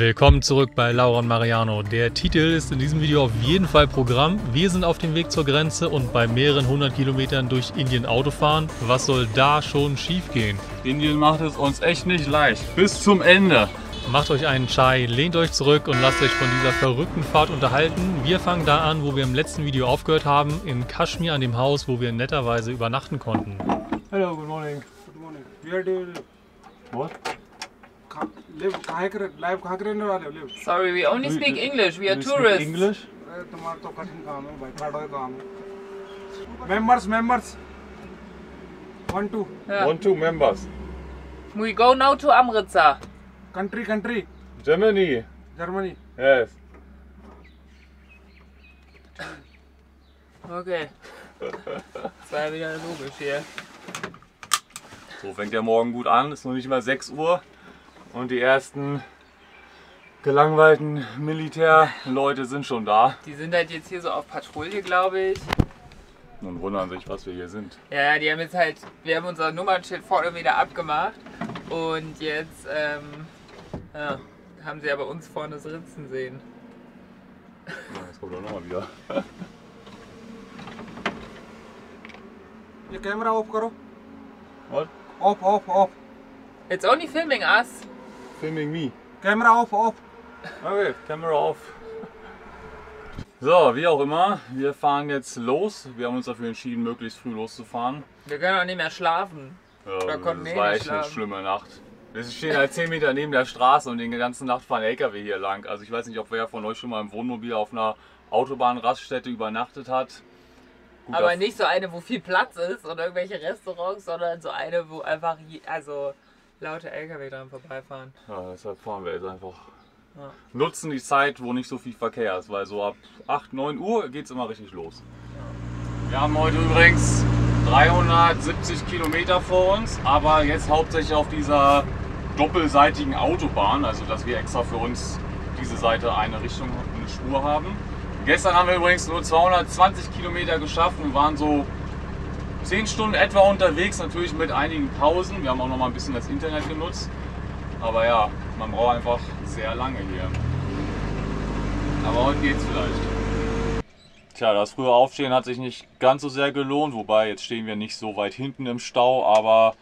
Willkommen zurück bei Laura und Mariano. Der Titel ist in diesem Video auf jeden Fall Programm. Wir sind auf dem Weg zur Grenze und bei mehreren 100 Kilometern durch Indien Auto fahren. Was soll da schon schief gehen? Indien macht es uns echt nicht leicht. Bis zum Ende. Macht euch einen Chai, lehnt euch zurück und lasst euch von dieser verrückten Fahrt unterhalten. Wir fangen da an, wo wir im letzten Video aufgehört haben, in Kaschmir an dem Haus, wo wir netterweise übernachten konnten. Hello, good morning. Good morning. Where do you live? What? Live live. Sorry, we only speak English. We are You speak tourists. English? तुम्हारा तो कठिन काम है भाई, बड़ा काम है. Members. 1 2. Yeah. 1, 2 members. We go now to Amritsar. Country. Germany. Germany. Yes. Okay. Das war ja wieder logisch hier. So fängt der Morgen gut an. Ist noch nicht mal 6 Uhr. Und die ersten gelangweilten Militärleute sind schon da. Die sind halt jetzt hier so auf Patrouille, glaube ich. Und wundern sich, was wir hier sind. Ja, die haben jetzt halt, wir haben unser Nummernschild vorne wieder abgemacht. Und jetzt ja, haben sie aber uns vorne sitzen sehen. Ja, jetzt kommt er nochmal wieder. ये camera off करो. What? Off. It's only filming us. Filming me. Camera off. Okay, Kamera off. So, wie auch immer, wir fahren jetzt los. Wir haben uns dafür entschieden, möglichst früh loszufahren. Wir können auch nicht mehr schlafen. Ja, Da konnten das wir war nicht echt eine schlafen. schlimme Nacht. Wir stehen halt 10 Meter neben der Straße und die ganze Nacht fahren LKW hier lang. Also ich weiß nicht, ob wer von euch schon mal im Wohnmobil auf einer Autobahnraststätte übernachtet hat. Gut, Aber nicht so eine, wo viel Platz ist oder irgendwelche Restaurants, sondern so eine, wo einfach also laute LKW dran vorbeifahren. Ja, deshalb fahren wir jetzt einfach. Ja. Nutzen die Zeit, wo nicht so viel Verkehr ist, weil so ab 8, 9 Uhr geht es immer richtig los. Wir haben heute übrigens 370 Kilometer vor uns, aber jetzt hauptsächlich auf dieser doppelseitigen Autobahn, also dass wir extra für uns diese Seite eine Richtung, eine Spur haben. Gestern haben wir übrigens nur 220 Kilometer geschafft und waren so 10 Stunden etwa unterwegs, natürlich mit einigen Pausen. Wir haben auch noch mal ein bisschen das Internet genutzt. Aber ja, man braucht einfach sehr lange hier. Aber heute geht's vielleicht. Tja, das frühe Aufstehen hat sich nicht ganz so sehr gelohnt, wobei jetzt stehen wir nicht so weit hinten im Stau, aber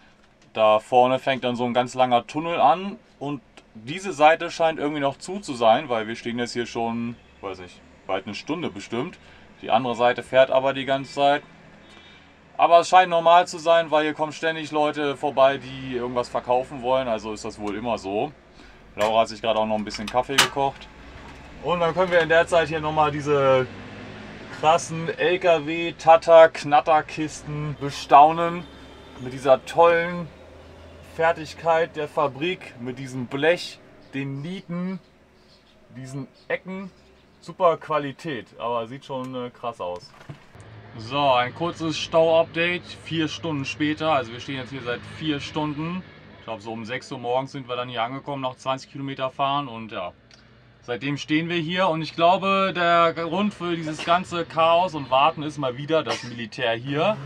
da vorne fängt dann so ein ganz langer Tunnel an und diese Seite scheint irgendwie noch zu sein, weil wir stehen jetzt hier schon, weiß nicht, bald eine Stunde bestimmt. Die andere Seite fährt aber die ganze Zeit. Aber es scheint normal zu sein, weil hier kommen ständig Leute vorbei, die irgendwas verkaufen wollen. Also ist das wohl immer so. Laura hat sich gerade auch noch ein bisschen Kaffee gekocht. Und dann können wir in der Zeit hier nochmal diese krassen LKW, Tata, Knatterkisten bestaunen. Mit dieser tollen Fertigkeit der Fabrik, mit diesem Blech, den Nieten, diesen Ecken. Super Qualität, aber sieht schon krass aus. So, ein kurzes Stau-Update, 4 Stunden später, also wir stehen jetzt hier seit 4 Stunden. Ich glaube so um 6 Uhr morgens sind wir dann hier angekommen, nach 20 Kilometer fahren und ja, seitdem stehen wir hier und ich glaube der Grund für dieses ganze Chaos und Warten ist mal wieder das Militär hier.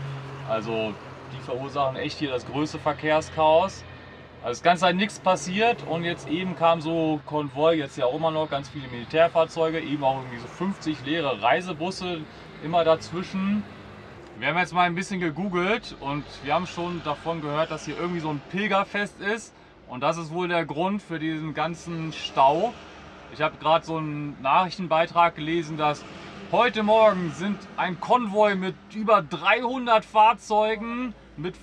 Also die verursachen echt hier das größte Verkehrschaos. Also es ist ganz halt nichts passiert und jetzt eben kam so Konvoi, jetzt ja auch immer noch ganz viele Militärfahrzeuge, eben auch irgendwie so 50 leere Reisebusse immer dazwischen. Wir haben jetzt mal ein bisschen gegoogelt und wir haben schon davon gehört, dass hier irgendwie so ein Pilgerfest ist und das ist wohl der Grund für diesen ganzen Stau. Ich habe gerade so einen Nachrichtenbeitrag gelesen, dass heute Morgen sind ein Konvoi mit über 300 Fahrzeugen mit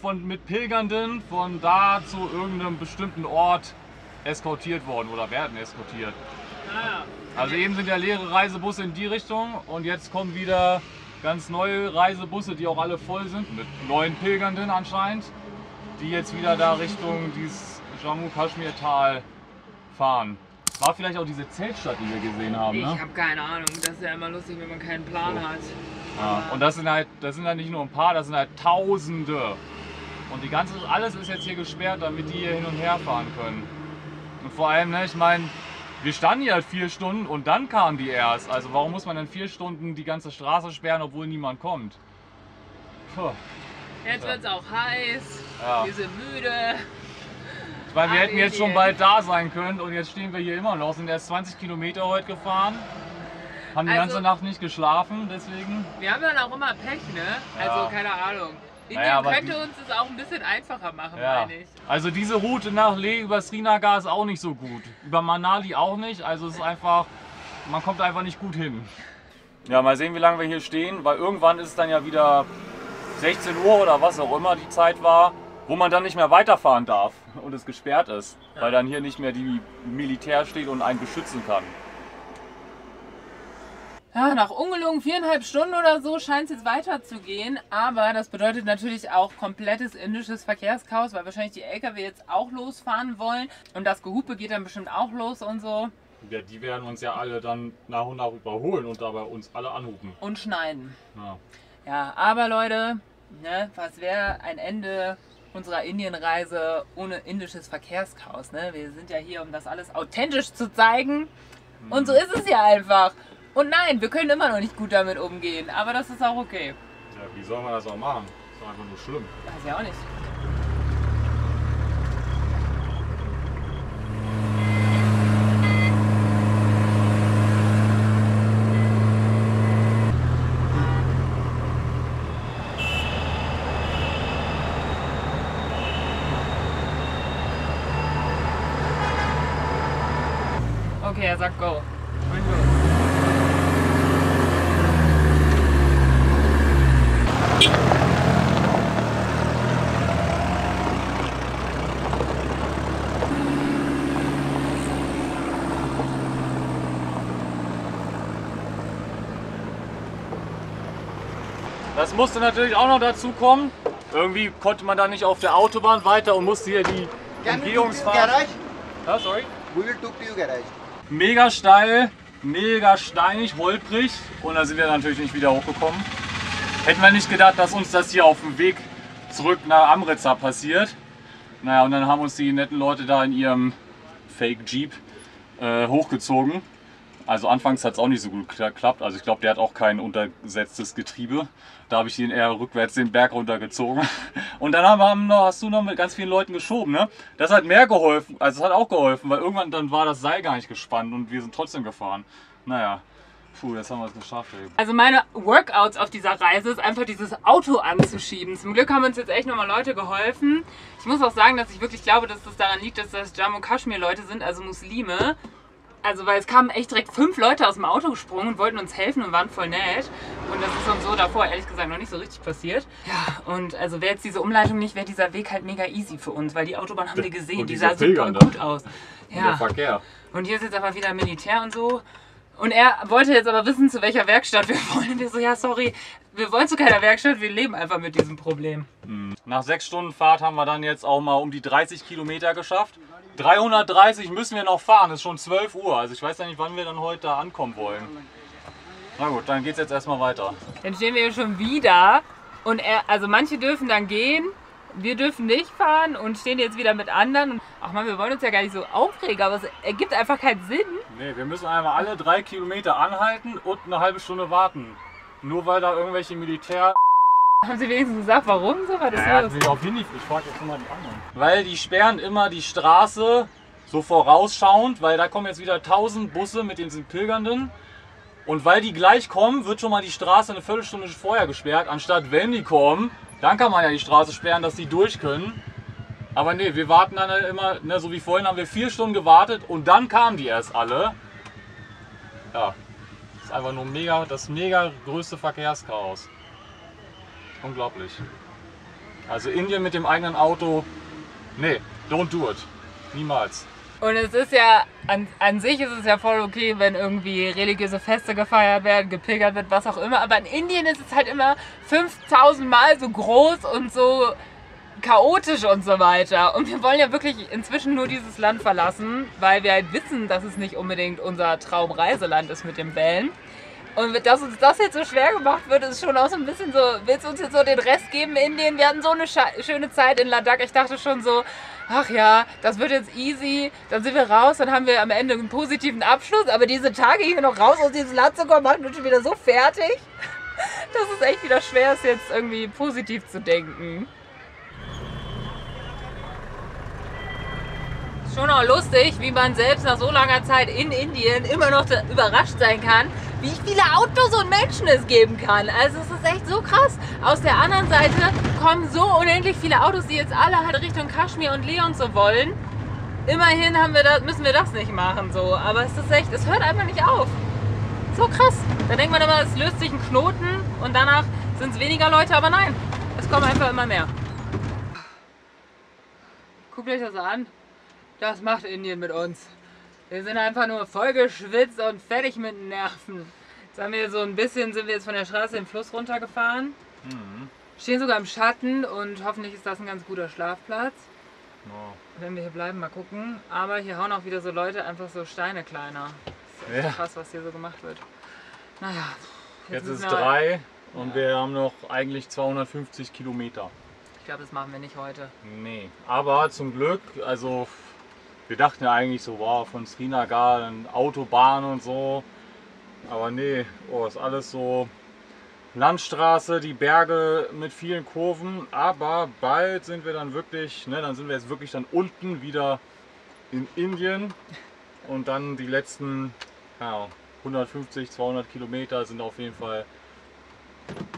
Pilgernden von da zu irgendeinem bestimmten Ort eskortiert worden oder werden eskortiert. Also eben sind ja leere Reisebusse in die Richtung und jetzt kommen wieder ganz neue Reisebusse, die auch alle voll sind, mit neuen Pilgernden anscheinend, die jetzt wieder da Richtung dieses Jammu-Kaschmir-Tal fahren. War vielleicht auch diese Zeltstadt, die wir gesehen haben, ne? Ich habe keine Ahnung. Das ist ja immer lustig, wenn man keinen Plan hat. Ja, und das sind halt nicht nur ein paar, das sind halt Tausende. Und alles ist jetzt hier gesperrt, damit die hier hin und her fahren können. Und vor allem, ne, ich meine, wir standen hier halt 4 Stunden und dann kamen die erst. Also warum muss man denn 4 Stunden die ganze Straße sperren, obwohl niemand kommt? Puh. Jetzt wird es auch heiß. Ja. Wir sind müde. Weil wir hätten jetzt schon bald da sein können und jetzt stehen wir hier immer noch. Sind erst 20 Kilometer heute gefahren. Haben die ganze Nacht nicht geschlafen, deswegen. Wir haben dann auch immer Pech, ne? Also keine Ahnung. Indien könnte uns das auch ein bisschen einfacher machen, meine ich. Also diese Route nach Leh über Srinagar ist auch nicht so gut. Über Manali auch nicht. Also es ist einfach, man kommt einfach nicht gut hin. Ja, mal sehen, wie lange wir hier stehen, weil irgendwann ist es dann ja wieder 16 Uhr oder was auch immer die Zeit war, wo man dann nicht mehr weiterfahren darf und es gesperrt ist, weil dann hier nicht mehr die Militär steht und einen beschützen kann. Ja, nach ungelogen 4,5 Stunden oder so scheint es jetzt weiterzugehen, aber das bedeutet natürlich auch komplettes indisches Verkehrschaos, weil wahrscheinlich die LKW jetzt auch losfahren wollen und das Gehupe geht dann bestimmt auch los und so. Ja, die werden uns ja alle dann nach und nach überholen und dabei uns alle anhupen. Und schneiden. Ja, ja, aber Leute, ne, was wäre ein Ende unserer Indienreise ohne indisches Verkehrschaos, ne? Wir sind ja hier, um das alles authentisch zu zeigen und so ist es ja einfach. Und nein, wir können immer noch nicht gut damit umgehen, aber das ist auch okay. Ja, wie soll man das auch machen? Das ist einfach nur schlimm. Weiß ich auch nicht. Okay, er sagt go. Und go. Das musste natürlich auch noch dazu kommen. Irgendwie konnte man da nicht auf der Autobahn weiter und musste hier die Umgehungsfahrt. Ja, sorry. We will took to your garage. Mega steil, mega steinig, holprig und da sind wir natürlich nicht wieder hochgekommen. Hätten wir nicht gedacht, dass uns das hier auf dem Weg zurück nach Amritsar passiert. Naja, und dann haben uns die netten Leute da in ihrem Fake Jeep hochgezogen. Also anfangs hat es auch nicht so gut geklappt. Also ich glaube, der hat auch kein untergesetztes Getriebe. Da habe ich ihn eher rückwärts den Berg runtergezogen. Und dann hast du noch mit ganz vielen Leuten geschoben, ne? Das hat mehr geholfen, also es hat auch geholfen, weil irgendwann dann war das Seil gar nicht gespannt und wir sind trotzdem gefahren. Naja, puh, jetzt haben wir es geschafft, ey. Also meine Workouts auf dieser Reise ist einfach dieses Auto anzuschieben. Zum Glück haben uns jetzt echt nochmal Leute geholfen. Ich muss auch sagen, dass ich wirklich glaube, dass das daran liegt, dass das Jammu Kashmir Leute sind, also Muslime. Also weil es kamen echt direkt 5 Leute aus dem Auto gesprungen und wollten uns helfen und waren voll nett. Und das ist uns so davor ehrlich gesagt noch nicht so richtig passiert. Ja, und also wäre jetzt diese Umleitung nicht, wäre dieser Weg halt mega easy für uns, weil die Autobahn haben wir gesehen, die sah super gut aus. Ja. Der Verkehr. Und hier ist jetzt aber wieder Militär und so. Und er wollte jetzt aber wissen, zu welcher Werkstatt wir wollen. Und wir so, ja sorry, wir wollen zu keiner Werkstatt, wir leben einfach mit diesem Problem. Nach 6 Stunden Fahrt haben wir dann jetzt auch mal um die 30 Kilometer geschafft. 330 müssen wir noch fahren, ist schon 12 Uhr. Also ich weiß ja nicht, wann wir dann heute da ankommen wollen. Na gut, dann geht's jetzt erstmal weiter. Dann stehen wir hier schon wieder und also manche dürfen dann gehen, wir dürfen nicht fahren und stehen jetzt wieder mit anderen. Ach man, wir wollen uns ja gar nicht so aufregen, aber es ergibt einfach keinen Sinn. Nee, wir müssen einfach alle 3 Kilometer anhalten und eine halbe Stunde warten. Nur weil da irgendwelche Militär... Haben Sie wenigstens gesagt, warum so? War das Ja, ich frage jetzt mal die anderen. Weil die sperren immer die Straße so vorausschauend, weil da kommen jetzt wieder 1000 Busse mit den Pilgernden. Und weil die gleich kommen, wird schon mal die Straße eine Viertelstunde vorher gesperrt, anstatt wenn die kommen, dann kann man ja die Straße sperren, dass die durch können. Aber nee, wir warten dann halt immer, ne, so wie vorhin haben wir 4 Stunden gewartet und dann kamen die erst alle. Ja, das ist einfach nur das mega größte Verkehrschaos. Unglaublich. Also Indien mit dem eigenen Auto, nee, don't do it. Niemals. Und es ist ja, an sich ist es ja voll okay, wenn irgendwie religiöse Feste gefeiert werden, gepilgert wird, was auch immer. Aber in Indien ist es halt immer 5000 Mal so groß und so chaotisch und so weiter. Und wir wollen ja wirklich inzwischen nur dieses Land verlassen, weil wir halt wissen, dass es nicht unbedingt unser Traumreiseland ist mit dem Wellen. Und dass uns das jetzt so schwer gemacht wird, ist schon auch so ein bisschen so, willst du uns jetzt so den Rest geben in Indien? Wir hatten so eine schöne Zeit in Ladakh. Ich dachte schon so, ach ja, das wird jetzt easy. Dann sind wir raus, dann haben wir am Ende einen positiven Abschluss. Aber diese Tage hier noch raus aus diesem Land zu kommen, macht mich schon wieder so fertig. Dass es echt wieder schwer ist, jetzt irgendwie positiv zu denken. Schon auch lustig, wie man selbst nach so langer Zeit in Indien immer noch überrascht sein kann, wie viele Autos und Menschen es geben kann. Also es ist echt so krass. Aus der anderen Seite kommen so unendlich viele Autos, die jetzt alle halt Richtung Kaschmir und Leh und so wollen. Immerhin müssen wir das nicht machen, so. Aber es ist echt, es hört einfach nicht auf. So krass. Da denkt man immer, es löst sich ein Knoten und danach sind es weniger Leute, aber nein, es kommen einfach immer mehr. Guckt euch das an. Das macht Indien mit uns. Wir sind einfach nur voll geschwitzt und fertig mit den Nerven. Jetzt haben wir so ein bisschen, sind wir jetzt von der Straße den Fluss runtergefahren. Stehen sogar im Schatten und hoffentlich ist das ein ganz guter Schlafplatz. Wenn wir hier bleiben, mal gucken. Aber hier hauen auch wieder so Leute einfach so Steine kleiner. Das ist echt krass, was hier so gemacht wird. Naja. Jetzt ist 3 und wir haben noch eigentlich 250 Kilometer. Ich glaube, das machen wir nicht heute. Nee, aber zum Glück, also wir dachten ja eigentlich so, wow, von Srinagar, Autobahn und so. Aber nee, ist alles so Landstraße, die Berge mit vielen Kurven. Aber bald sind wir dann wirklich, dann sind wir jetzt wirklich dann unten wieder in Indien. Und dann die letzten 150, 200 Kilometer sind auf jeden Fall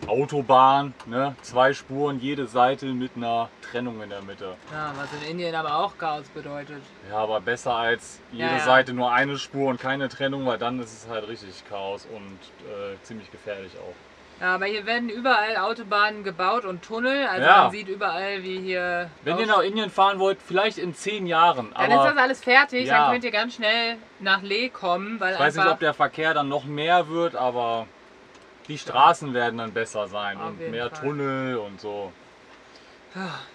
Autobahn, 2 Spuren, jede Seite mit einer Trennung in der Mitte. Ja, was in Indien aber auch Chaos bedeutet. Ja, aber besser als jede Seite nur eine Spur und keine Trennung, weil dann ist es halt richtig Chaos und ziemlich gefährlich auch. Ja, aber hier werden überall Autobahnen gebaut und Tunnel, also man sieht überall wie hier... Wenn ihr nach Indien fahren wollt, vielleicht in 10 Jahren. Dann ist das alles fertig, dann könnt ihr ganz schnell nach Leh kommen, weil ich weiß nicht, ob der Verkehr dann noch mehr wird, aber die Straßen werden dann besser sein und mehr Tunnel und so.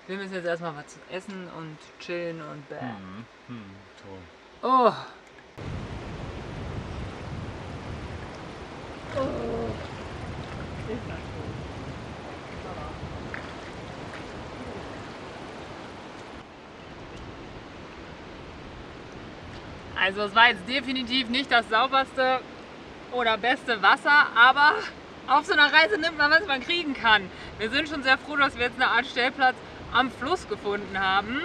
Wir müssen jetzt erstmal was essen und chillen und Toll. Oh. Also es war jetzt definitiv nicht das sauberste oder beste Wasser, aber auf so einer Reise nimmt man, was man kriegen kann. Wir sind schon sehr froh, dass wir jetzt eine Art Stellplatz am Fluss gefunden haben.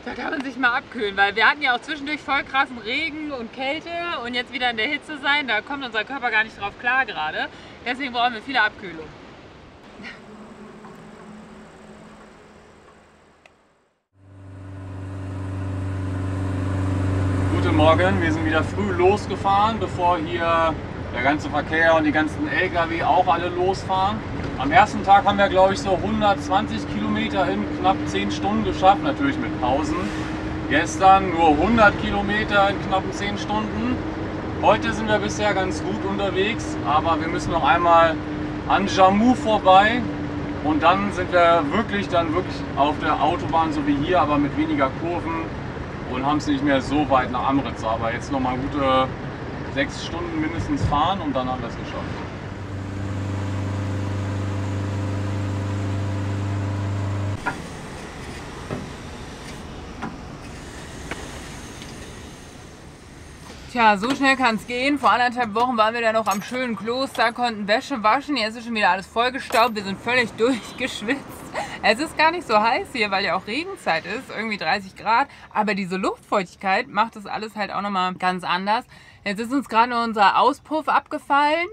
Da kann man sich mal abkühlen, weil wir hatten ja auch zwischendurch voll krassen Regen und Kälte und jetzt wieder in der Hitze sein, da kommt unser Körper gar nicht drauf klar gerade. Deswegen brauchen wir viele Abkühlung. Guten Morgen, wir sind wieder früh losgefahren, bevor hier der ganze Verkehr und die ganzen LKW auch alle losfahren. Am ersten Tag haben wir, glaube ich, so 120 Kilometer in knapp 10 Stunden geschafft, natürlich mit Pausen. Gestern nur 100 Kilometer in knapp 10 Stunden. Heute sind wir bisher ganz gut unterwegs, aber wir müssen noch einmal an Jammu vorbei und dann sind wir wirklich auf der Autobahn, so wie hier, aber mit weniger Kurven und haben es nicht mehr so weit nach Amritsar. Aber jetzt noch mal gute 6 Stunden mindestens fahren und dann haben wir es geschafft. Tja, so schnell kann es gehen. Vor 1,5 Wochen waren wir da noch am schönen Kloster, konnten Wäsche waschen. Jetzt ist schon wieder alles vollgestaubt. Wir sind völlig durchgeschwitzt. Es ist gar nicht so heiß hier, weil ja auch Regenzeit ist, irgendwie 30 Grad. Aber diese Luftfeuchtigkeit macht das alles halt auch nochmal ganz anders. Jetzt ist uns gerade nur unser Auspuff abgefallen.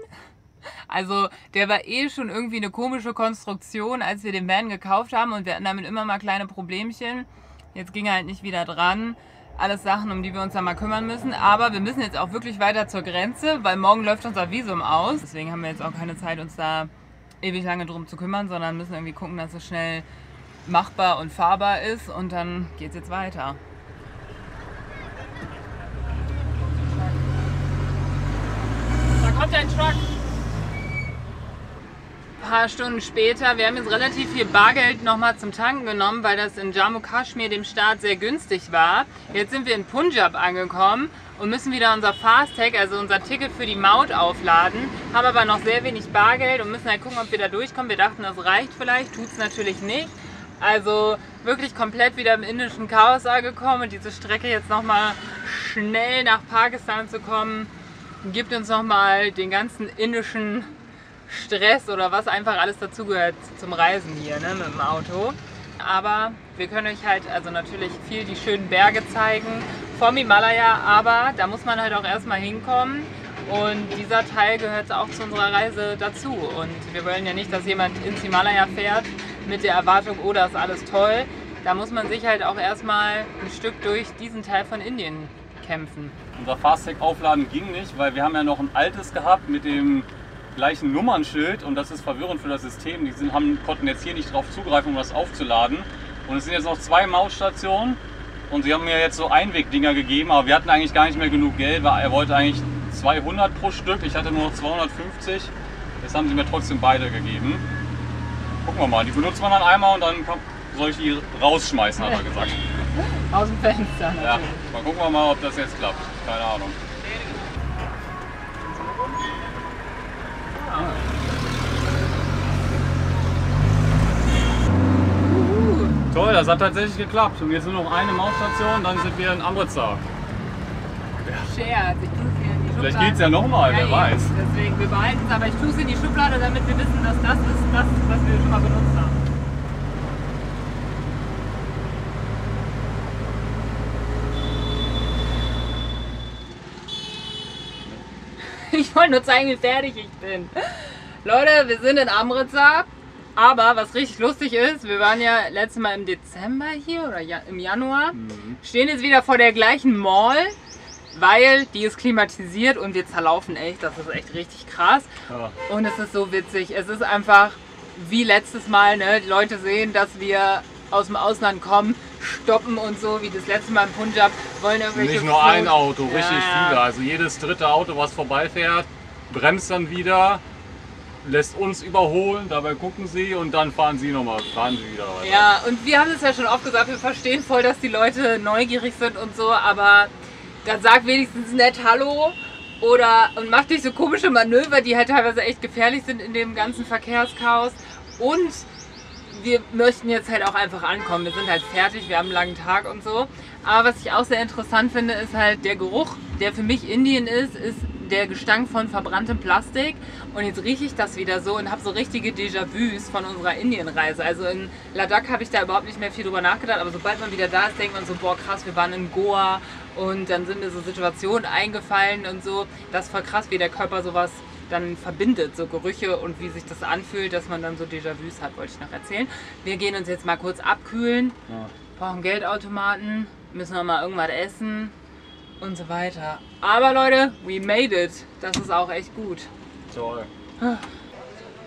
Also der war eh schon irgendwie eine komische Konstruktion, als wir den Van gekauft haben. Und wir hatten damit immer mal kleine Problemchen. Jetzt ging er halt nicht wieder dran. Alles Sachen, um die wir uns dann mal kümmern müssen. Aber wir müssen jetzt auch wirklich weiter zur Grenze, weil morgen läuft unser Visum aus. Deswegen haben wir jetzt auch keine Zeit, uns da ewig lange drum zu kümmern, sondern müssen irgendwie gucken, dass es schnell machbar und fahrbar ist. Und dann geht es jetzt weiter. Da kommt ein Truck. Ein paar Stunden später, wir haben jetzt relativ viel Bargeld nochmal zum Tanken genommen, weil das in Jammu Kaschmir, dem Staat, sehr günstig war. Jetzt sind wir in Punjab angekommen und müssen wieder unser Fastag, also unser Ticket für die Maut, aufladen. Haben aber noch sehr wenig Bargeld und müssen halt gucken, ob wir da durchkommen. Wir dachten, das reicht vielleicht, tut es natürlich nicht. Also wirklich komplett wieder im indischen Chaos angekommen und diese Strecke jetzt nochmal schnell nach Pakistan zu kommen, gibt uns nochmal den ganzen indischen Stress oder was einfach alles dazugehört zum Reisen hier, ne, mit dem Auto. aber wir können euch halt also natürlich viel die schönen Berge zeigen vom Himalaya, aber da muss man halt auch erstmal hinkommen. Und dieser Teil gehört auch zu unserer Reise dazu. Und wir wollen ja nicht, dass jemand ins Himalaya fährt mit der Erwartung, oh, das ist alles toll. Da muss man sich halt auch erstmal ein Stück durch diesen Teil von Indien kämpfen. Unser Fastag aufladen ging nicht, weil wir haben ja noch ein altes gehabt mit dem gleichen Nummernschild und das ist verwirrend für das System. Die konnten jetzt hier nicht drauf zugreifen, um das aufzuladen. Und es sind jetzt noch 2 Mautstationen und sie haben mir jetzt so Einwegdinger gegeben, aber wir hatten eigentlich gar nicht mehr genug Geld, weil er wollte eigentlich 200 pro Stück, ich hatte nur noch 250. Jetzt haben sie mir trotzdem beide gegeben. Gucken wir mal, die benutzt man dann einmal und dann soll ich die rausschmeißen, hat er gesagt. Aus dem Fenster natürlich. Ja, mal gucken wir mal, ob das jetzt klappt. Keine Ahnung. Toll, das hat tatsächlich geklappt. Und jetzt nur noch eine Mautstation, dann sind wir in Amritsar. Scherz, ich tue es hier in die Schublade. Vielleicht geht es ja nochmal, wer weiß. Deswegen, wir behalten es, aber ich tue es in die Schublade, damit wir wissen, dass das ist das, was wir schon mal benutzt haben. Ich wollte nur zeigen, wie fertig ich bin. Leute, wir sind in Amritsar. Aber was richtig lustig ist, wir waren ja letztes Mal im Dezember hier oder im Januar. Stehen jetzt wieder vor der gleichen Mall, weil die ist klimatisiert und wir zerlaufen echt. Das ist echt richtig krass. Ja. Und es ist so witzig. Es ist einfach wie letztes Mal, ne? Die Leute sehen, dass wir aus dem Ausland kommen, stoppen und so, wie das letzte Mal im Punjab, wollen irgendwelche... Nicht nur ein Auto, richtig viele. Also jedes dritte Auto, was vorbeifährt, bremst dann wieder, lässt uns überholen, dabei gucken sie und dann fahren sie wieder weiter. Ja, und wir haben es ja schon oft gesagt, wir verstehen voll, dass die Leute neugierig sind und so, aber dann sag wenigstens nett Hallo und macht nicht so komische Manöver, die halt teilweise echt gefährlich sind in dem ganzen Verkehrschaos. Und wir möchten jetzt halt auch einfach ankommen. Wir sind halt fertig, wir haben einen langen Tag und so. Aber was ich auch sehr interessant finde, ist halt der Geruch, der für mich Indien ist der Gestank von verbranntem Plastik. Und jetzt rieche ich das wieder so und habe so richtige Déjà-vus von unserer Indienreise. Also in Ladakh habe ich da überhaupt nicht mehr viel drüber nachgedacht, aber sobald man wieder da ist, denkt man so, boah krass, wir waren in Goa und dann sind mir so Situationen eingefallen und so. Das ist voll krass, wie der Körper sowas dann verbindet, so Gerüche und wie sich das anfühlt, dass man dann so Déjà-vus hat, wollte ich noch erzählen. Wir gehen uns jetzt mal kurz abkühlen, brauchen Geldautomaten, müssen noch mal irgendwas essen und so weiter. Aber Leute, we made it. Das ist auch echt gut. Toll.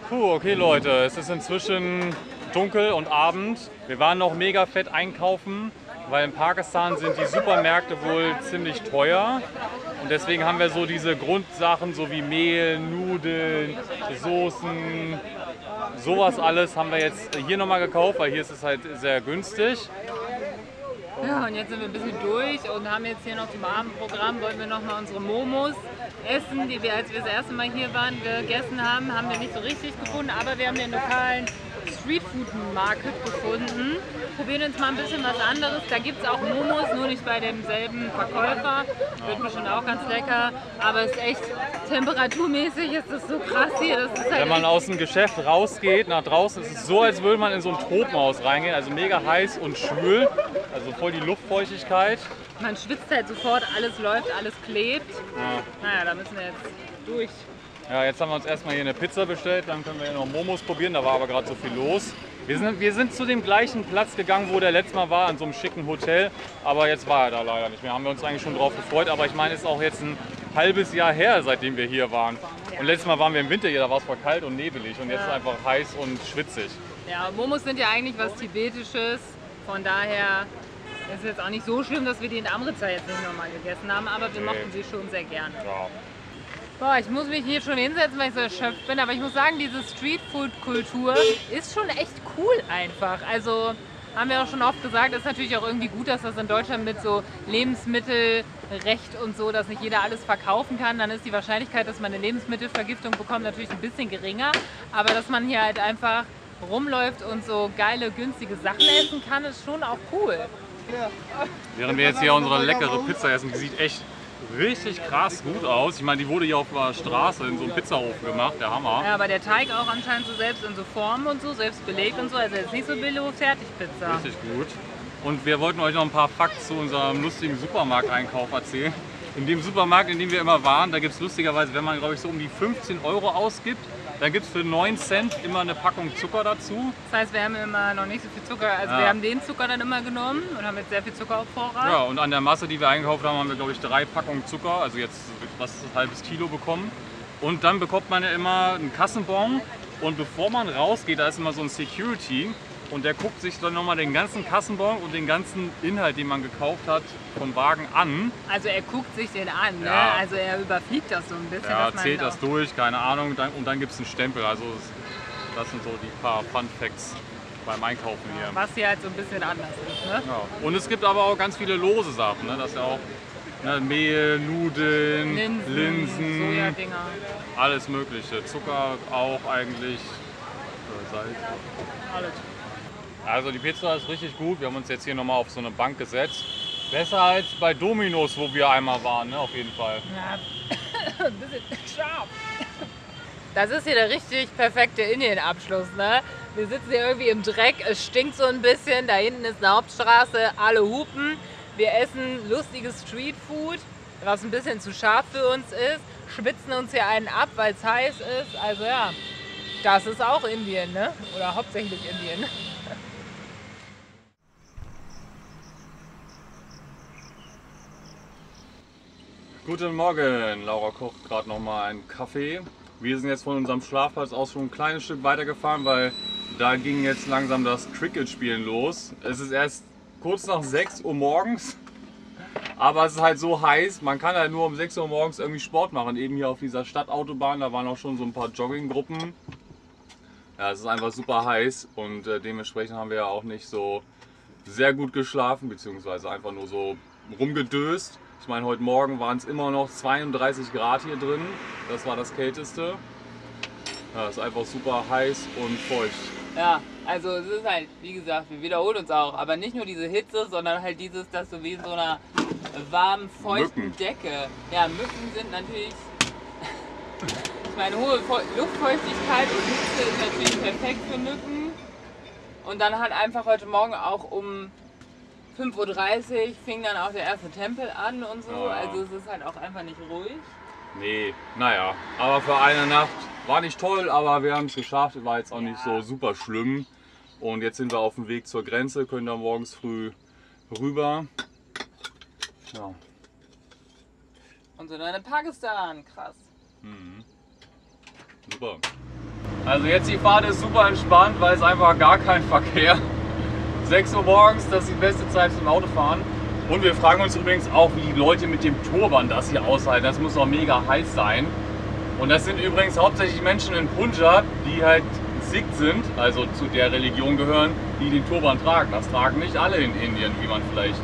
Puh, okay Leute, es ist inzwischen dunkel und Abend. Wir waren noch mega fett einkaufen, weil in Pakistan sind die Supermärkte wohl ziemlich teuer. Und deswegen haben wir so diese Grundsachen, so wie Mehl, Nudeln, Soßen, sowas alles haben wir jetzt hier nochmal gekauft, weil hier ist es halt sehr günstig. Ja, und jetzt sind wir ein bisschen durch und haben jetzt hier noch zum Abendprogramm, wollten wir nochmal unsere Momos essen, die wir, als wir das erste Mal hier waren, gegessen haben, haben wir nicht so richtig gefunden, aber wir haben den lokalen Streetfood-Market gefunden. Probieren uns mal ein bisschen was anderes. Da gibt es auch Momos, nur nicht bei demselben Verkäufer. Wird bestimmt auch ganz lecker, aber es ist echt temperaturmäßig, ist das so krass hier. Das ist halt wenn man aus dem Geschäft rausgeht, nach draußen, ist es so, als würde man in so ein Tropenhaus reingehen, also mega heiß und schwül, also voll die Luftfeuchtigkeit. Man schwitzt halt sofort, alles läuft, alles klebt. Ja. Naja, da müssen wir jetzt durch. Ja, jetzt haben wir uns erstmal hier eine Pizza bestellt, dann können wir hier noch Momos probieren, da war aber gerade so viel los. Wir sind zu dem gleichen Platz gegangen, wo der letzte Mal war, an so einem schicken Hotel, aber jetzt war er da leider nicht mehr. Haben wir uns eigentlich schon drauf gefreut, aber ich meine, es ist auch jetzt ein halbes Jahr her, seitdem wir hier waren. Und letztes Mal waren wir im Winter hier, da war es voll kalt und nebelig und jetzt ist es einfach heiß und schwitzig. Ja, Momos sind ja eigentlich was Tibetisches, von daher ist es jetzt auch nicht so schlimm, dass wir die in Amritsar jetzt nicht nochmal gegessen haben, aber wir mochten sie schon sehr gerne. Ja. Boah, ich muss mich hier schon hinsetzen, weil ich so erschöpft bin, aber ich muss sagen, diese Streetfood-Kultur ist schon echt cool einfach. Also haben wir auch schon oft gesagt, ist natürlich auch irgendwie gut, dass das in Deutschland mit so Lebensmittelrecht und so, dass nicht jeder alles verkaufen kann. Dann ist die Wahrscheinlichkeit, dass man eine Lebensmittelvergiftung bekommt, natürlich ein bisschen geringer. Aber dass man hier halt einfach rumläuft und so geile, günstige Sachen essen kann, ist schon auch cool. Während wir jetzt hier unsere leckere Pizza essen, die sieht echt richtig krass gut aus. Ich meine, die wurde hier auf der Straße in so einem Pizzahof gemacht, der Hammer. Ja, aber der Teig auch anscheinend so selbst in so Formen und so, selbst belegt und so. Also jetzt nicht so Billo-Fertigpizza. Richtig gut. Und wir wollten euch noch ein paar Facts zu unserem lustigen Supermarkteinkauf erzählen. In dem Supermarkt, in dem wir immer waren, da gibt es lustigerweise, wenn man glaube ich so um die 15 € ausgibt, dann gibt es für 9 Cent immer eine Packung Zucker dazu. Das heißt, wir haben immer noch nicht so viel Zucker. Also wir haben den Zucker dann immer genommen und haben jetzt sehr viel Zucker auf Vorrat. Ja, und an der Masse, die wir eingekauft haben, haben wir glaube ich 3 Packungen Zucker, also jetzt was ein halbes Kilo bekommen. Und dann bekommt man ja immer einen Kassenbon und bevor man rausgeht, da ist immer so ein Security und der guckt sich dann nochmal den ganzen Kassenbon und den ganzen Inhalt, den man gekauft hat, vom Wagen an. Also er guckt sich den an, ne? Ja. Also er überfliegt das so ein bisschen. Ja, dass man zählt das auch durch, keine Ahnung, und dann gibt es einen Stempel. Also das sind so die paar Fun Facts beim Einkaufen hier. was hier halt so ein bisschen anders ist, ne? Ja. Und es gibt aber auch ganz viele lose Sachen, ne? Das ist ja auch Mehl, Nudeln, Linsen, Sojadinger. alles mögliche. Zucker auch eigentlich, Salz. Alles. Also die Pizza ist richtig gut. Wir haben uns jetzt hier nochmal auf so eine Bank gesetzt. Besser als bei Domino's, wo wir einmal waren, ne? Auf jeden Fall. Ja, ein bisschen scharf. Das ist hier der richtig perfekte Indien-Abschluss, ne? Wir sitzen hier irgendwie im Dreck, es stinkt so ein bisschen, da hinten ist eine Hauptstraße, alle hupen. Wir essen lustiges Streetfood, was ein bisschen zu scharf für uns ist, schwitzen uns hier einen ab, weil es heiß ist. Also ja, das ist auch Indien, ne? Oder hauptsächlich Indien. Guten Morgen, Laura kocht gerade noch mal einen Kaffee. Wir sind jetzt von unserem Schlafplatz aus schon ein kleines Stück weitergefahren, weil da ging jetzt langsam das Cricket-Spielen los. Es ist erst kurz nach 6 Uhr morgens, aber es ist halt so heiß, man kann halt nur um 6 Uhr morgens irgendwie Sport machen. Eben hier auf dieser Stadtautobahn, da waren auch schon so ein paar Jogginggruppen. Ja, es ist einfach super heiß und dementsprechend haben wir ja auch nicht so sehr gut geschlafen, beziehungsweise einfach nur so rumgedöst. Ich meine, heute Morgen waren es immer noch 32 Grad hier drin. Das war das Kälteste. Ja, es ist einfach super heiß und feucht. Ja, also es ist halt, wie gesagt, wir wiederholen uns auch, aber nicht nur diese Hitze, sondern halt dieses, dass du wie in so einer warmen, feuchten Mücken. Decke. Ja, Mücken sind natürlich, ich meine, hohe Luftfeuchtigkeit und Hitze ist natürlich perfekt für Mücken. Und dann halt einfach heute Morgen auch um 5:30 Uhr fing dann auch der erste Tempel an und so, Ja. also es ist halt auch einfach nicht ruhig. Nee, naja, aber für eine Nacht war nicht toll, aber wir haben es geschafft, war jetzt auch nicht so super schlimm. Und jetzt sind wir auf dem Weg zur Grenze, können da morgens früh rüber. Ja. Und so dann in Pakistan, krass. Super. Also jetzt die Fahrt ist super entspannt, weil es einfach gar kein Verkehr. 6 Uhr morgens, das ist die beste Zeit zum Autofahren. Und wir fragen uns übrigens auch, wie die Leute mit dem Turban das hier aushalten. Das muss auch mega heiß sein. Und das sind übrigens hauptsächlich Menschen in Punjab, die halt Sikh sind, also zu der Religion gehören, die den Turban tragen. Das tragen nicht alle in Indien, wie man vielleicht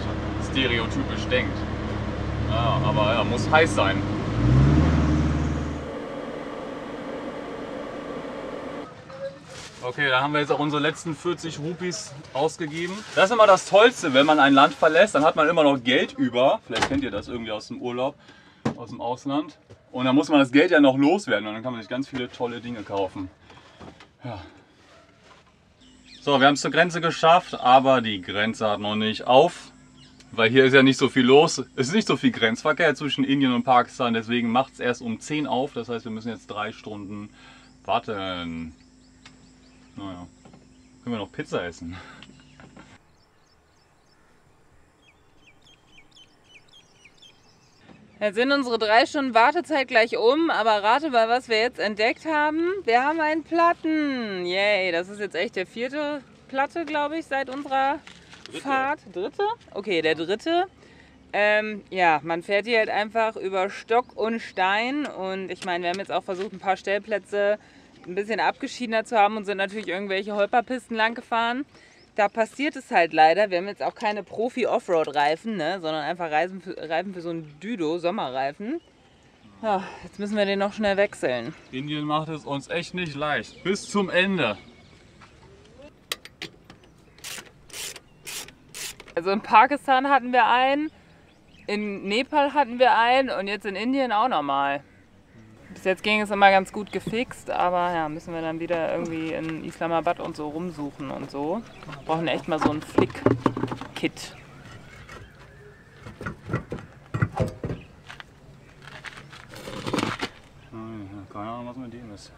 stereotypisch denkt. Ja, aber ja, muss heiß sein. Okay, da haben wir jetzt auch unsere letzten 40 Rupees ausgegeben. Das ist immer das Tollste, wenn man ein Land verlässt, dann hat man immer noch Geld über. Vielleicht kennt ihr das irgendwie aus dem Urlaub, aus dem Ausland. Und dann muss man das Geld ja noch loswerden und dann kann man sich ganz viele tolle Dinge kaufen. Ja. So, wir haben es zur Grenze geschafft, aber die Grenze hat noch nicht auf. Weil hier ist ja nicht so viel los. Es ist nicht so viel Grenzverkehr zwischen Indien und Pakistan, deswegen macht es erst um 10 auf. Das heißt, wir müssen jetzt 3 Stunden warten. Naja, können wir noch Pizza essen. Jetzt sind unsere 3 Stunden Wartezeit gleich um, aber rate mal, was wir jetzt entdeckt haben. Wir haben einen Platten. Yay, das ist jetzt echt der 4. Platte, glaube ich, seit unserer Fahrt. 3.? Okay, der 3. Ja, man fährt hier halt einfach über Stock und Stein und ich meine, wir haben jetzt auch versucht, ein paar Stellplätze ein bisschen abgeschiedener zu haben und sind natürlich irgendwelche Holperpisten lang gefahren. Da passiert es halt leider. Wir haben jetzt auch keine Profi-Offroad-Reifen, ne, sondern einfach Reifen für so einen Düdo-Sommerreifen. Ja, jetzt müssen wir den noch schnell wechseln. Indien macht es uns echt nicht leicht. Bis zum Ende. Also in Pakistan hatten wir einen, in Nepal hatten wir einen und jetzt in Indien auch nochmal. Bis jetzt ging es immer ganz gut gefixt, aber ja, müssen wir dann wieder irgendwie in Islamabad und so rumsuchen und so. Wir brauchen echt mal so ein Flick-Kit. Keine Ahnung, was mit dem ist.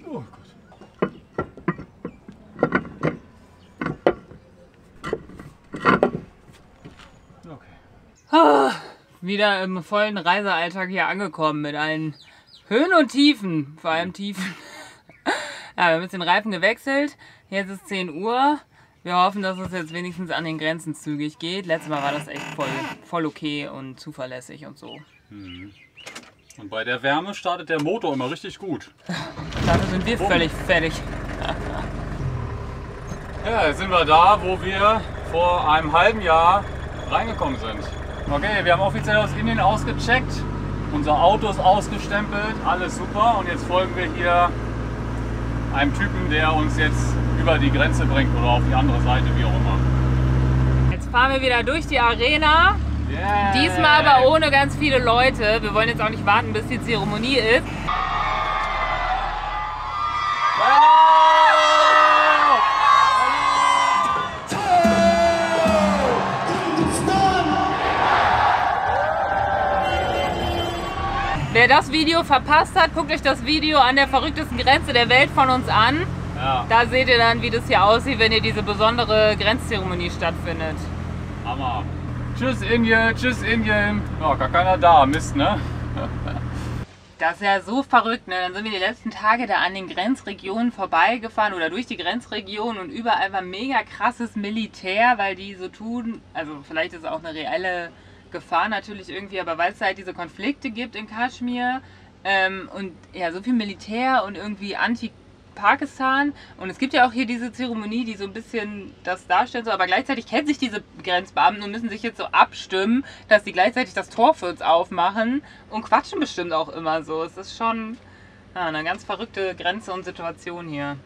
Oh Gott. Okay. Wieder im vollen Reisealltag hier angekommen mit allen Höhen und Tiefen, vor allem Tiefen. Ja, wir haben jetzt den Reifen gewechselt, jetzt ist 10 Uhr. Wir hoffen, dass es jetzt wenigstens an den Grenzen zügig geht. Letztes Mal war das echt voll okay und zuverlässig und so. Und bei der Wärme startet der Motor immer richtig gut. Dafür sind wir völlig fertig. Ja, jetzt sind wir da, wo wir vor einem halben Jahr reingekommen sind. Okay, wir haben offiziell aus Indien ausgecheckt, unser Auto ist ausgestempelt, alles super und jetzt folgen wir hier einem Typen, der uns jetzt über die Grenze bringt oder auf die andere Seite, wie auch immer. Jetzt fahren wir wieder durch die Arena, diesmal aber ohne ganz viele Leute. Wir wollen jetzt auch nicht warten, bis die Zeremonie ist. Wer das Video verpasst hat, guckt euch das Video an der verrücktesten Grenze der Welt von uns an. Ja. Da seht ihr dann, wie das hier aussieht, wenn hier diese besondere Grenzzeremonie stattfindet. Hammer. Tschüss Indien, tschüss Indien. Oh, gar keiner da, Mist, ne? Das ist ja so verrückt, ne? Dann sind wir die letzten Tage da an den Grenzregionen vorbeigefahren oder durch die Grenzregion und überall war mega krasses Militär, weil die so tun, also vielleicht ist es auch eine reelle Gefahr natürlich irgendwie, aber weil es halt diese Konflikte gibt in Kaschmir und ja, so viel Militär und irgendwie Anti-Pakistan und es gibt ja auch hier diese Zeremonie, die so ein bisschen das darstellt, so, aber gleichzeitig kennen sich diese Grenzbeamten und müssen sich jetzt so abstimmen, dass sie gleichzeitig das Tor für uns aufmachen und quatschen bestimmt auch immer so. Es ist schon ja, eine ganz verrückte Grenze und Situation hier.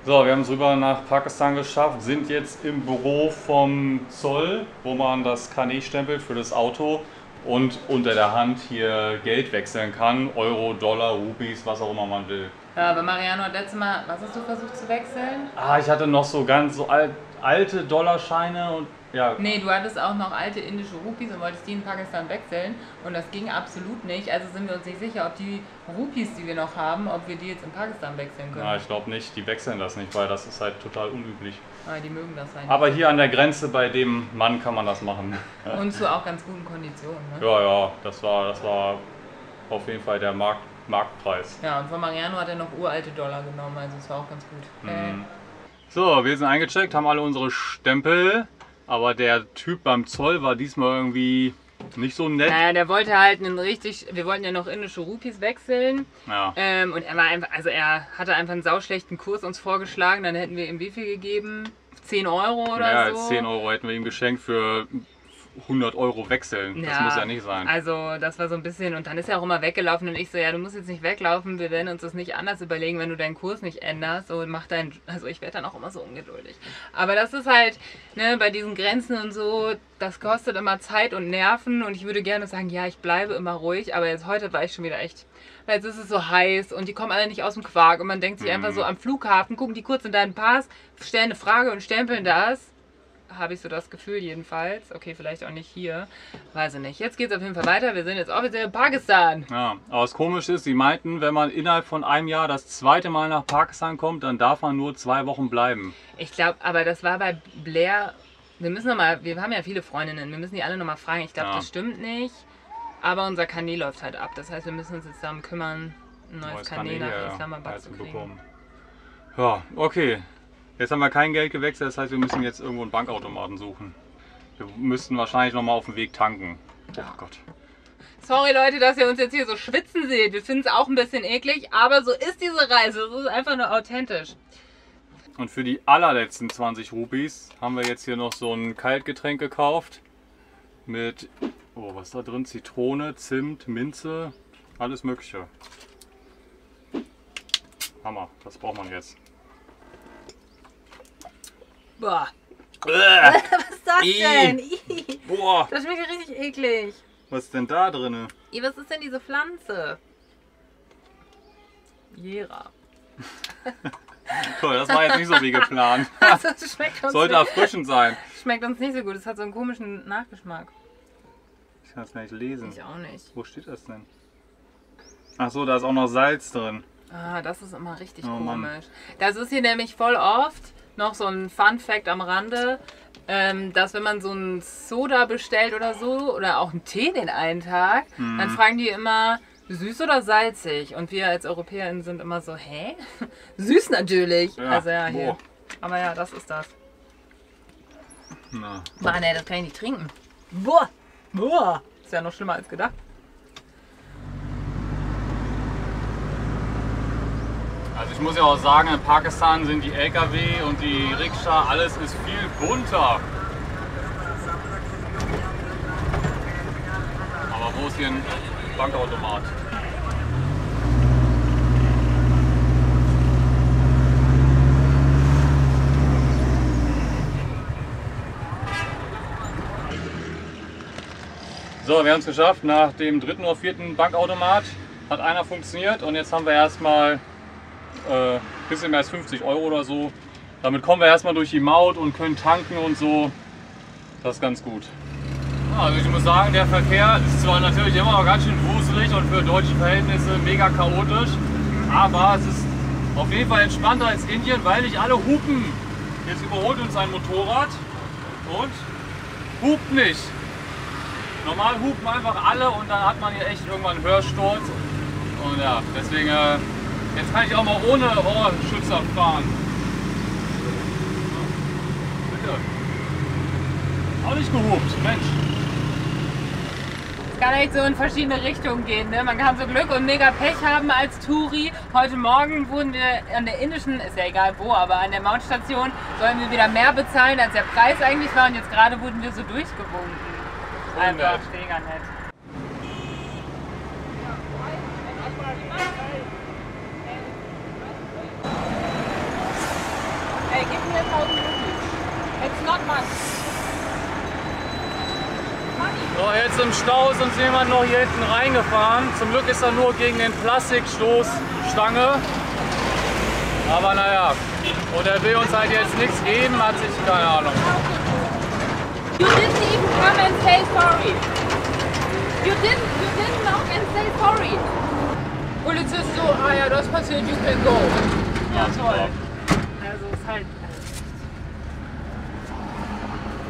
So, wir haben es rüber nach Pakistan geschafft, sind jetzt im Büro vom Zoll, wo man das Kanä stempelt für das Auto und unter der Hand hier Geld wechseln kann. Euro, Dollar, Rupees, was auch immer man will. Ja, aber Mariano hat letztes Mal, was hast du versucht zu wechseln? Ich hatte noch so ganz so alte Dollarscheine und ja. Nee, du hattest auch noch alte indische Rupees und wolltest die in Pakistan wechseln und das ging absolut nicht. Also sind wir uns nicht sicher, ob die Rupees, die wir noch haben, ob wir die jetzt in Pakistan wechseln können. Ja, ich glaube nicht, die wechseln das nicht, weil das ist halt total unüblich. Die mögen das halt. Aber hier an der Grenze bei dem Mann kann man das machen. Und zu auch ganz guten Konditionen, ne? Ja, das war auf jeden Fall der Marktpreis. Ja, und von Mariano hat er noch uralte Dollar genommen, also es war auch ganz gut. So, wir sind eingecheckt, haben alle unsere Stempel, aber der Typ beim Zoll war diesmal irgendwie nicht so nett. Naja, der wollte halt wir wollten ja noch indische Rupees wechseln. Ja. Und er war einfach, also er hatte einfach einen sauschlechten Kurs uns vorgeschlagen, dann hätten wir ihm wie viel gegeben? 10 Euro oder so? Mehr als 10 Euro hätten wir ihm geschenkt für 100 Euro wechseln. Das muss ja nicht sein. Also das war so ein bisschen, und dann ist er auch immer weggelaufen und ich so, ja, du musst jetzt nicht weglaufen, wir werden uns das nicht anders überlegen, wenn du deinen Kurs nicht änderst. So, also ich werde dann auch immer so ungeduldig. Aber das ist halt, ne, bei diesen Grenzen und so, das kostet immer Zeit und Nerven und ich würde gerne sagen, ja, ich bleibe immer ruhig, aber jetzt heute war ich schon wieder echt, weil jetzt ist es so heiß und die kommen alle nicht aus dem Quark und man denkt sich einfach so am Flughafen, gucken die kurz in deinen Pass, stellen eine Frage und stempeln das. Habe ich so das Gefühl jedenfalls. Okay, vielleicht auch nicht hier. Weiß ich nicht. Jetzt geht es auf jeden Fall weiter. Wir sind jetzt offiziell in Pakistan. Ja, aber was komisch ist, sie meinten, wenn man innerhalb von einem Jahr das zweite Mal nach Pakistan kommt, dann darf man nur 2 Wochen bleiben. Ich glaube, aber das war bei Blair. Wir haben ja viele Freundinnen. Wir müssen die alle nochmal fragen. Ich glaube, das stimmt nicht. Aber unser Kanä läuft halt ab. Das heißt, wir müssen uns jetzt darum kümmern, ein neues Kanä nach Islamabad zu kriegen. Ja, okay. Jetzt haben wir kein Geld gewechselt, das heißt, wir müssen jetzt irgendwo einen Bankautomaten suchen. Wir müssten wahrscheinlich noch mal auf dem Weg tanken. Oh Gott. Sorry Leute, dass ihr uns jetzt hier so schwitzen seht. Wir finden es auch ein bisschen eklig, aber so ist diese Reise. Es ist einfach nur authentisch. Und für die allerletzten 20 Rupees haben wir jetzt hier noch so ein Kaltgetränk gekauft. Mit, oh, was ist da drin? Zitrone, Zimt, Minze, alles Mögliche. Hammer, das braucht man jetzt. Boah. Was ist das denn? Boah. Das schmeckt ja richtig eklig. Was ist denn da drin? Was ist denn diese Pflanze? Jera. Toll, das war jetzt nicht so wie geplant. Also, das schmeckt uns Sollte erfrischend sein. Schmeckt uns nicht so gut. Es hat so einen komischen Nachgeschmack. Ich kann es gar nicht lesen. Ich auch nicht. Wo steht das denn? Ach so, da ist auch noch Salz drin. Ah, das ist immer richtig Oh, Mann. komisch. Das ist hier nämlich voll oft noch so ein Fun-Fact am Rande, dass wenn man so einen Soda bestellt oder so, oder auch einen Tee den einen Tag, dann fragen die immer, süß oder salzig? Und wir als EuropäerInnen sind immer so, hä? Süß natürlich. Ja, Also ja, hier. boah. Aber ja, das ist das. Na. Boah, nee, das kann ich nicht trinken. Boah. Boah. Ist ja noch schlimmer als gedacht. Also ich muss ja auch sagen, in Pakistan sind die LKW und die Rikscha, alles ist viel bunter. Aber wo ist hier ein Bankautomat? So, wir haben es geschafft. Nach dem 3. oder 4. Bankautomat hat einer funktioniert und jetzt haben wir erstmal bisschen mehr als 50 Euro oder so. Damit kommen wir erstmal durch die Maut und können tanken und so. Das ist ganz gut. Ja, also ich muss sagen, der Verkehr ist zwar natürlich immer noch ganz schön wuselig und für deutsche Verhältnisse mega chaotisch, aber es ist auf jeden Fall entspannter als Indien, weil nicht alle hupen. Jetzt überholt uns ein Motorrad und hupt nicht. Normal hupen einfach alle und dann hat man hier echt irgendwann einen Hörsturz. Und ja, deswegen jetzt kann ich auch mal ohne Ohrenschützer fahren. Bitte. Auch nicht gehupt, Mensch. Es kann echt so in verschiedene Richtungen gehen. Ne? Man kann so Glück und mega Pech haben als Touri. Heute Morgen wurden wir an der indischen, ist ja egal wo, aber an der Mautstation sollen wir wieder mehr bezahlen, als der Preis eigentlich war. Und jetzt gerade wurden wir so durchgewunken. Einfach mega nett. Hey, give me 1,000 rupees. It's not much. So, jetzt im Stau ist uns jemand noch hier hinten reingefahren. Zum Glück ist er nur gegen den Plastikstoßstange. Aber naja, und er will uns halt jetzt nichts geben, hat sich keine Ahnung. You didn't even come and say sorry. You didn't knock and say sorry. Polizist so, ah ja, das passiert, you can go. Ja, toll. Also ist halt...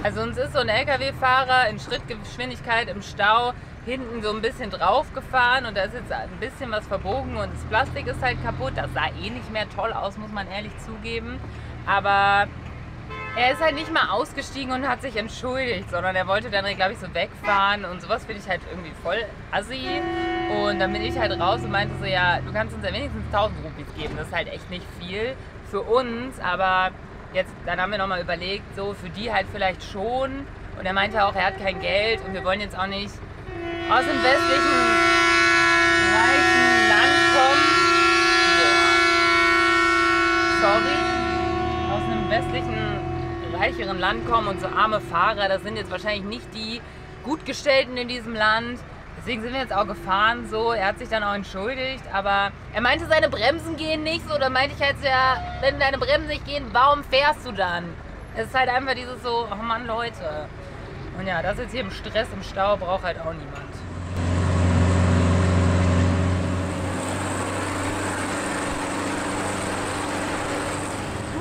Also uns ist so ein LKW-Fahrer in Schrittgeschwindigkeit im Stau hinten so ein bisschen drauf gefahren und da ist jetzt ein bisschen was verbogen und das Plastik ist halt kaputt. Das sah eh nicht mehr toll aus, muss man ehrlich zugeben. Aber er ist halt nicht mal ausgestiegen und hat sich entschuldigt, sondern er wollte dann, glaube ich, so wegfahren und sowas finde ich halt irgendwie voll assi. Und dann bin ich halt raus und meinte so, ja, du kannst uns ja wenigstens 1000 Rupees geben. Das ist halt echt nicht viel für uns, aber jetzt, dann haben wir nochmal überlegt, so für die halt vielleicht schon. Und er meinte auch, er hat kein Geld und wir wollen jetzt auch nicht aus dem westlichen reichen Land kommen. Sorry. Aus einem westlichen reicheren Land kommen und so arme Fahrer, das sind jetzt wahrscheinlich nicht die Gutgestellten in diesem Land. Deswegen sind wir jetzt auch gefahren so. Er hat sich dann auch entschuldigt, aber er meinte, seine Bremsen gehen nicht so. Da meinte ich halt so, ja, wenn deine Bremsen nicht gehen, warum fährst du dann? Es ist halt einfach dieses so, oh Mann, Leute. Und ja, das jetzt hier im Stress, im Stau braucht halt auch niemand.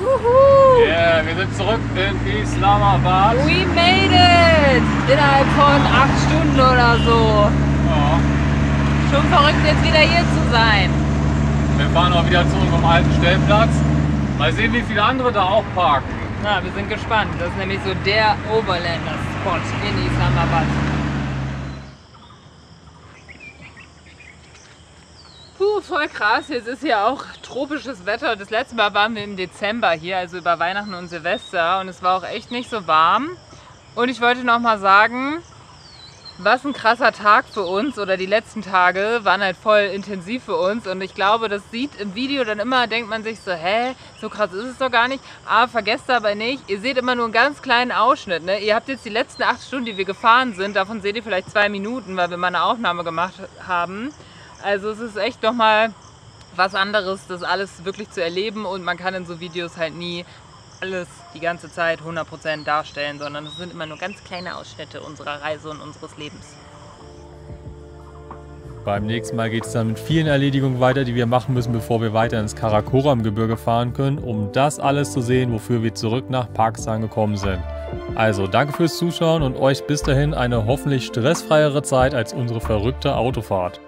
Wuhu! Yeah, wir sind zurück in Islamabad. We made it! Innerhalb von 8 Stunden oder so. Ja. Schon verrückt, jetzt wieder hier zu sein. Wir fahren auch wieder zu unserem alten Stellplatz. Mal sehen, wie viele andere da auch parken. Na, wir sind gespannt. Das ist nämlich so der Overlander-Spot in Islamabad. voll krass. Jetzt ist hier auch tropisches Wetter. Das letzte Mal waren wir im Dezember hier, also über Weihnachten und Silvester. Und es war auch echt nicht so warm. Und ich wollte noch mal sagen, was ein krasser Tag für uns, oder die letzten Tage waren halt voll intensiv für uns. Und ich glaube, das sieht im Video dann immer, denkt man sich so, hä, so krass ist es doch gar nicht. Aber vergesst dabei nicht, ihr seht immer nur einen ganz kleinen Ausschnitt. Ne? Ihr habt jetzt die letzten 8 Stunden, die wir gefahren sind, davon seht ihr vielleicht 2 Minuten, weil wir mal eine Aufnahme gemacht haben. Also es ist echt nochmal was anderes, das alles wirklich zu erleben, und man kann in so Videos halt nie alles die ganze Zeit 100% darstellen, sondern es sind immer nur ganz kleine Ausschnitte unserer Reise und unseres Lebens. Beim nächsten Mal geht es dann mit vielen Erledigungen weiter, die wir machen müssen, bevor wir weiter ins Karakoram-Gebirge fahren können, um das alles zu sehen, wofür wir zurück nach Pakistan gekommen sind. Also danke fürs Zuschauen und euch bis dahin eine hoffentlich stressfreiere Zeit als unsere verrückte Autofahrt.